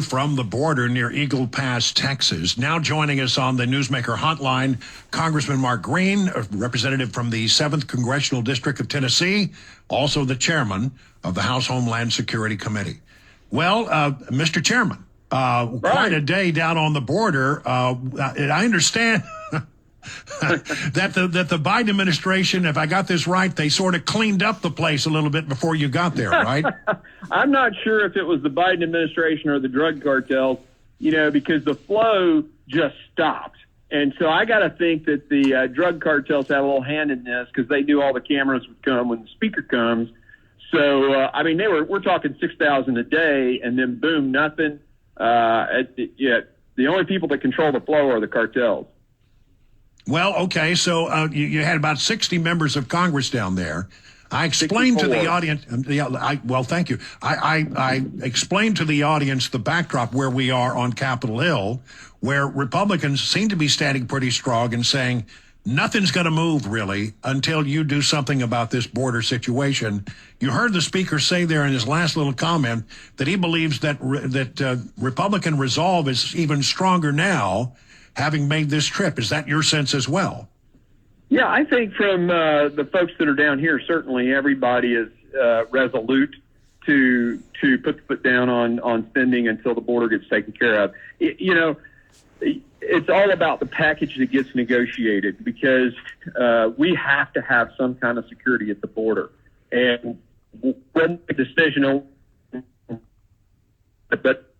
from the border near Eagle Pass, Texas. Now joining us on the Newsmaker Hotline, Congressman Mark Green, a representative from the 7th Congressional District of Tennessee, also the chairman of the House Homeland Security Committee. Well, Mr. Chairman, quite a day down on the border. I understand that the Biden administration, if I got this right, they sort of cleaned up the place a little bit before you got there, right? I'm not sure if it was the Biden administration or the drug cartels, because the flow just stopped. And so I got to think that the drug cartels had a little hand in this because they knew all the cameras would come when the speaker comes. So, we're talking 6,000 a day, and then boom, nothing. The only people that control the flow are the cartels. Well, okay, so you had about 60 members of Congress down there. I explained 64. to the audience, thank you. I explained to the audience the backdrop where we are on Capitol Hill, where Republicans seem to be standing pretty strong and saying, nothing's going to move, really, until you do something about this border situation. You heard the speaker say there in his last little comment that he believes that Republican resolve is even stronger now, having made this trip. Is that your sense as well? Yeah, I think from the folks that are down here, certainly everybody is resolute to put the foot down on spending until the border gets taken care of. It's all about the package that gets negotiated because we have to have some kind of security at the border. And when the decision, but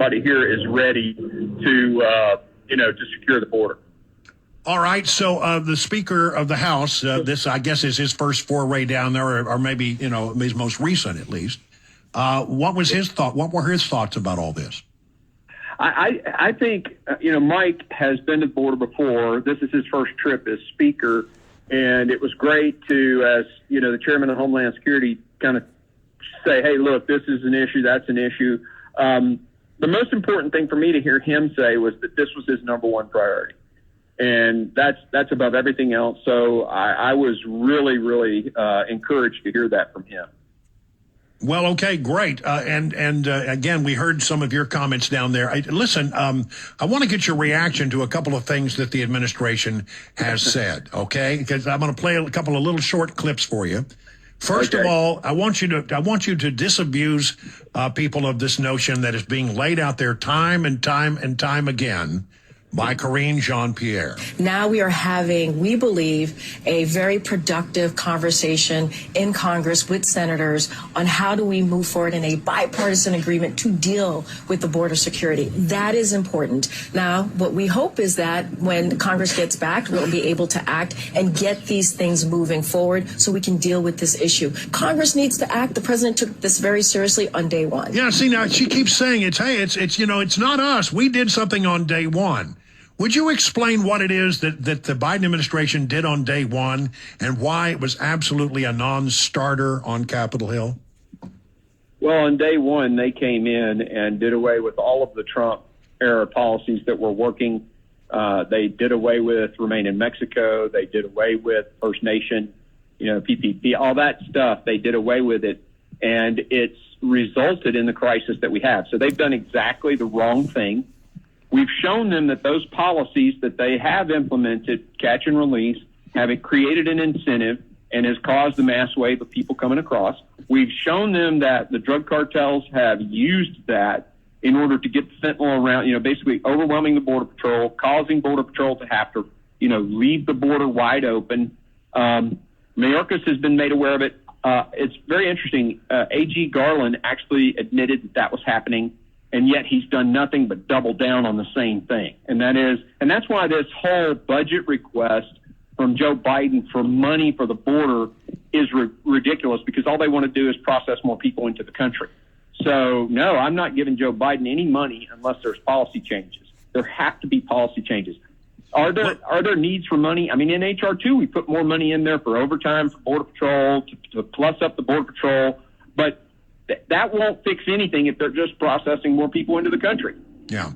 everybody here is ready to secure the border. All right. So the Speaker of the House, this, I guess, is his first foray down there, or maybe, his most recent at least. What was his thought? What were his thoughts about all this? I think, Mike has been to the border before. This is his first trip as Speaker. And it was great to, as, the chairman of Homeland Security kind of say, hey, look, this is an issue. That's an issue. The most important thing for me to hear him say was that this was his number one priority. And that's above everything else. So I was really, really encouraged to hear that from him. Well, okay, great. And again, we heard some of your comments down there. Listen, I want to get your reaction to a couple of things that the administration has said, okay? Because I'm going to play a couple of little short clips for you. First of all, I want you to disabuse people of this notion that is being laid out there time and time again by Karine Jean-Pierre. Now we are having, we believe, a very productive conversation in Congress with senators on how do we move forward in a bipartisan agreement to deal with the border security. That is important. Now, what we hope is that when Congress gets back, we'll be able to act and get these things moving forward so we can deal with this issue. Congress needs to act. The president took this very seriously on day one. Yeah, see, now she keeps saying it's not us. We did something on day one. Would you explain what it is that the Biden administration did on day one and why it was absolutely a non-starter on Capitol Hill? Well, on day one, they came in and did away with all of the Trump-era policies that were working. They did away with Remain in Mexico. They did away with First Nation, PPP, all that stuff. They did away with it, and it's resulted in the crisis that we have. So they've done exactly the wrong thing. We've shown them that those policies that they have implemented, catch and release, have created an incentive and has caused the mass wave of people coming across. We've shown them that the drug cartels have used that in order to get the fentanyl around, basically overwhelming the Border Patrol, causing Border Patrol to have to, leave the border wide open. Mayorkas has been made aware of it. It's very interesting. A.G. Garland actually admitted that was happening. And yet he's done nothing but double down on the same thing. And that's why this whole budget request from Joe Biden for money for the border is ridiculous because all they want to do is process more people into the country. So, no, I'm not giving Joe Biden any money unless there's policy changes. There have to be policy changes. Are there needs for money? I mean, in H.R. 2, we put more money in there for overtime for Border Patrol, to plus up the Border Patrol. But that won't fix anything if they're just processing more people into the country. Yeah.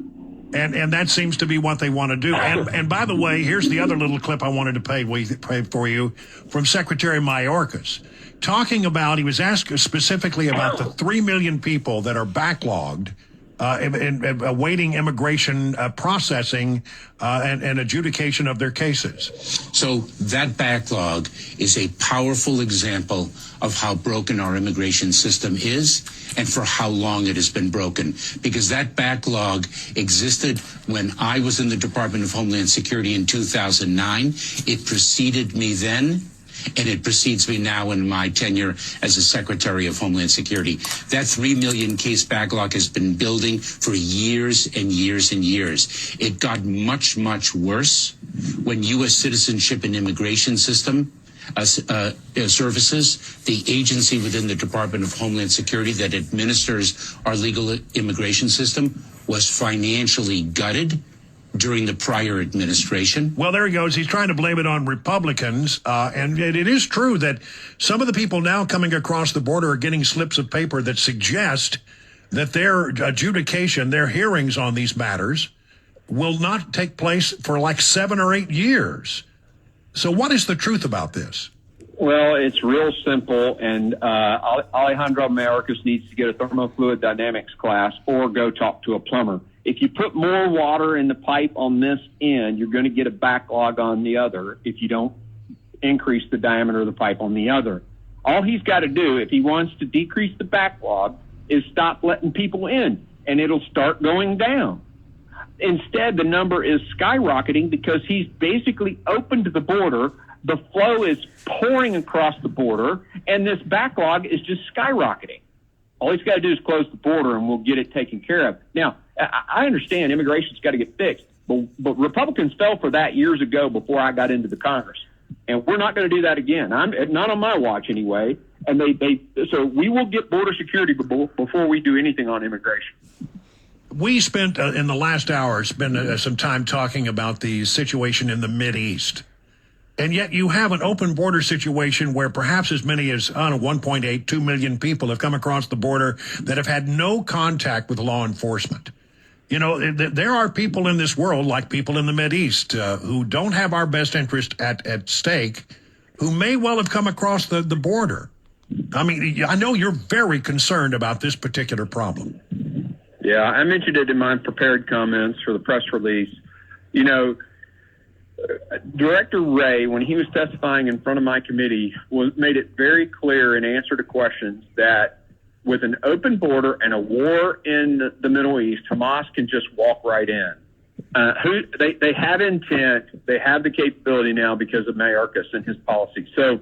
And that seems to be what they want to do. And by the way, here's the other little clip I wanted to play for you from Secretary Mayorkas. Talking about, he was asked specifically about the 3 million people that are backlogged awaiting immigration processing and adjudication of their cases. So that backlog is a powerful example of how broken our immigration system is and for how long it has been broken. Because that backlog existed when I was in the Department of Homeland Security in 2009. It preceded me then, and it precedes me now in my tenure as a Secretary of Homeland Security. That 3 million case backlog has been building for years and years and years. It got much, much worse when U.S. Citizenship and Immigration System Services, the agency within the Department of Homeland Security that administers our legal immigration system, was financially gutted during the prior administration. Well, there he goes. He's trying to blame it on Republicans. And it is true that some of the people now coming across the border are getting slips of paper that suggest that their adjudication, their hearings on these matters, will not take place for like 7 or 8 years. So what is the truth about this? Well, it's real simple, and Alejandro Mayorkas needs to get a thermofluid dynamics class or go talk to a plumber. If you put more water in the pipe on this end, you're going to get a backlog on the other if you don't increase the diameter of the pipe on the other. All he's got to do, if he wants to decrease the backlog, is stop letting people in, and it'll start going down. Instead, the number is skyrocketing because he's basically opened the border. The flow is pouring across the border, and this backlog is just skyrocketing. All he's got to do is close the border, and we'll get it taken care of. Now, I understand immigration's got to get fixed, but Republicans fell for that years ago before I got into the Congress, and we're not going to do that again. Not on my watch anyway. And so we will get border security before we do anything on immigration. We spent in the last hour some time talking about the situation in the Mideast. And yet you have an open border situation where perhaps as many as 1.8, 2 million people have come across the border that have had no contact with law enforcement. You know, there are people in this world, like people in the Mideast, who don't have our best interest at stake, who may well have come across the border. I mean, I know you're very concerned about this particular problem. Yeah, I mentioned it in my prepared comments for the press release. You know, Director Wray, when he was testifying in front of my committee, made it very clear in answer to questions that with an open border and a war in the Middle East, Hamas can just walk right in. They have intent. They have the capability now because of Mayorkas and his policy. So,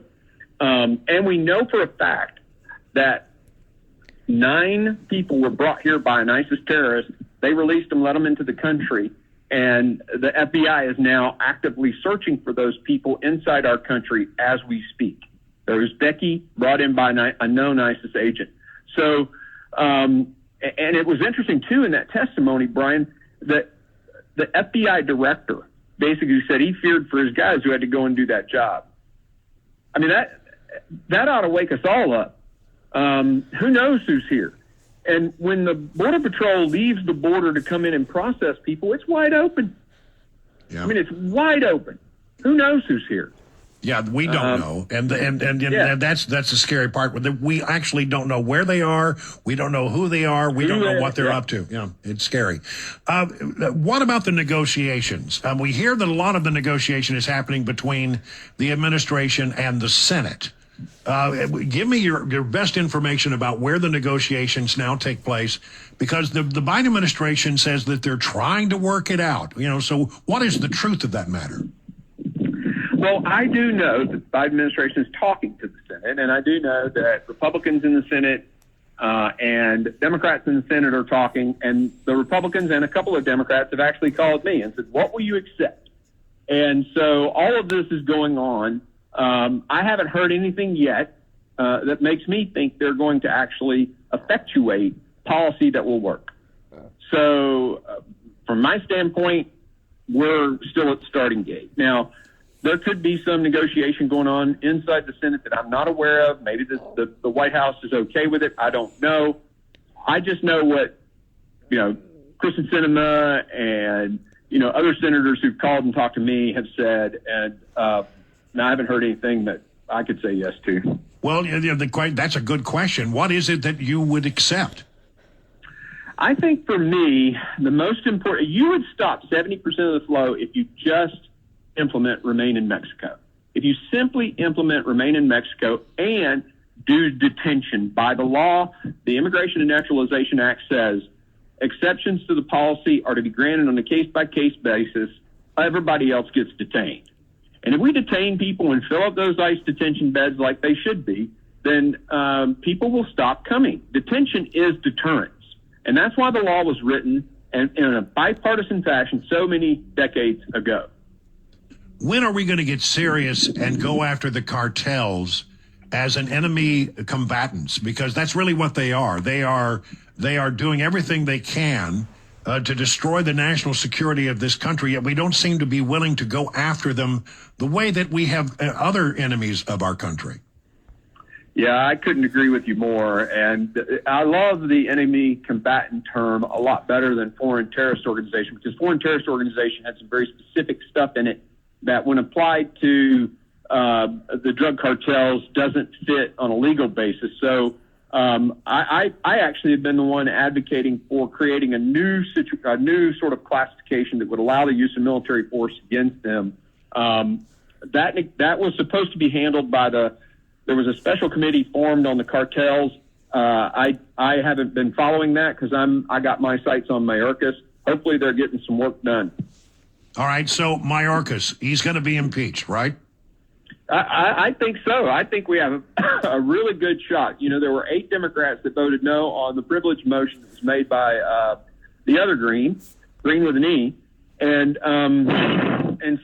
and we know for a fact that 9 people were brought here by an ISIS terrorist. They released them, let them into the country, and the FBI is now actively searching for those people inside our country as we speak. There was Becky, brought in by a known ISIS agent. So, and it was interesting, too, in that testimony, Brian, that the FBI director basically said he feared for his guys who had to go and do that job. I mean, that ought to wake us all up. Who knows who's here? And when the Border Patrol leaves the border to come in and process people, it's wide open. Yeah. I mean, it's wide open. Who knows who's here? Yeah, we don't know, and that's the scary part. We actually don't know where they are. We don't know who they are. We don't know what they're up to. Yeah, it's scary. What about the negotiations? We hear that a lot of the negotiation is happening between the administration and the Senate. Give me your best information about where the negotiations now take place, because the Biden administration says that they're trying to work it out. You know, so what is the truth of that matter? Well, I do know that the Biden administration is talking to the Senate, and I do know that Republicans in the Senate and Democrats in the Senate are talking, and the Republicans and a couple of Democrats have actually called me and said, what will you accept? And so all of this is going on. I haven't heard anything yet that makes me think they're going to actually effectuate policy that will work. So from my standpoint, we're still at the starting gate. Now, there could be some negotiation going on inside the Senate that I'm not aware of. Maybe the White House is okay with it. I don't know. I just know what, Kristen Sinema and, other senators who've called and talked to me have said. And I haven't heard anything that I could say yes to. Well, that's a good question. What is it that you would accept? I think for me, the most important, you would stop 70% of the flow if you just implement Remain in Mexico. If you simply implement Remain in Mexico and do detention by the law, the Immigration and Naturalization Act says exceptions to the policy are to be granted on a case-by-case basis. Everybody else gets detained. And if we detain people and fill up those ICE detention beds like they should be, then people will stop coming. Detention is deterrence. And that's why the law was written in a bipartisan fashion so many decades ago. When are we going to get serious and go after the cartels as an enemy combatants? Because that's really what they are. They are doing everything they can to destroy the national security of this country, yet we don't seem to be willing to go after them the way that we have other enemies of our country. Yeah, I couldn't agree with you more. And I love the enemy combatant term a lot better than foreign terrorist organization, because foreign terrorist organization had some very specific stuff in it that when applied to the drug cartels doesn't fit on a legal basis. So I actually have been the one advocating for creating a new sort of classification that would allow the use of military force against them. That was supposed to be handled by there was a special committee formed on the cartels. I haven't been following that because I got my sights on Mayorkas. Hopefully they're getting some work done. All right, so Mayorkas, he's going to be impeached, right? I think so. I think we have a really good shot. You know, there were 8 Democrats that voted no on the privilege motion that was made by the other Green with an E. And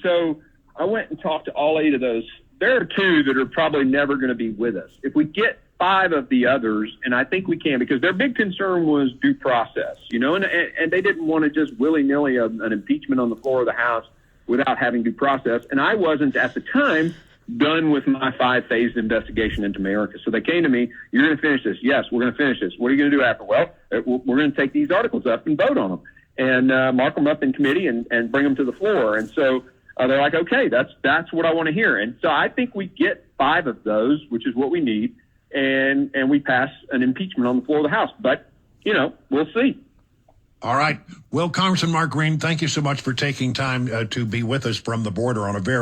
so I went and talked to all 8 of those. There are 2 that are probably never going to be with us. If we get 5 of the others, and I think we can, because their big concern was due process, you know, and they didn't want to just willy-nilly an impeachment on the floor of the House without having due process. And I wasn't at the time done with my 5-phase investigation into Mayorkas. So they came to me, you're going to finish this. Yes, we're going to finish this. What are you going to do after? Well, we're going to take these articles up and vote on them and mark them up in committee and bring them to the floor. And so they're like, okay, that's what I want to hear. And so I think we get 5 of those, which is what we need, and we pass an impeachment on the floor of the House. But, you know, we'll see. All right. Well, Congressman Mark Green, thank you so much for taking time to be with us from the border on a very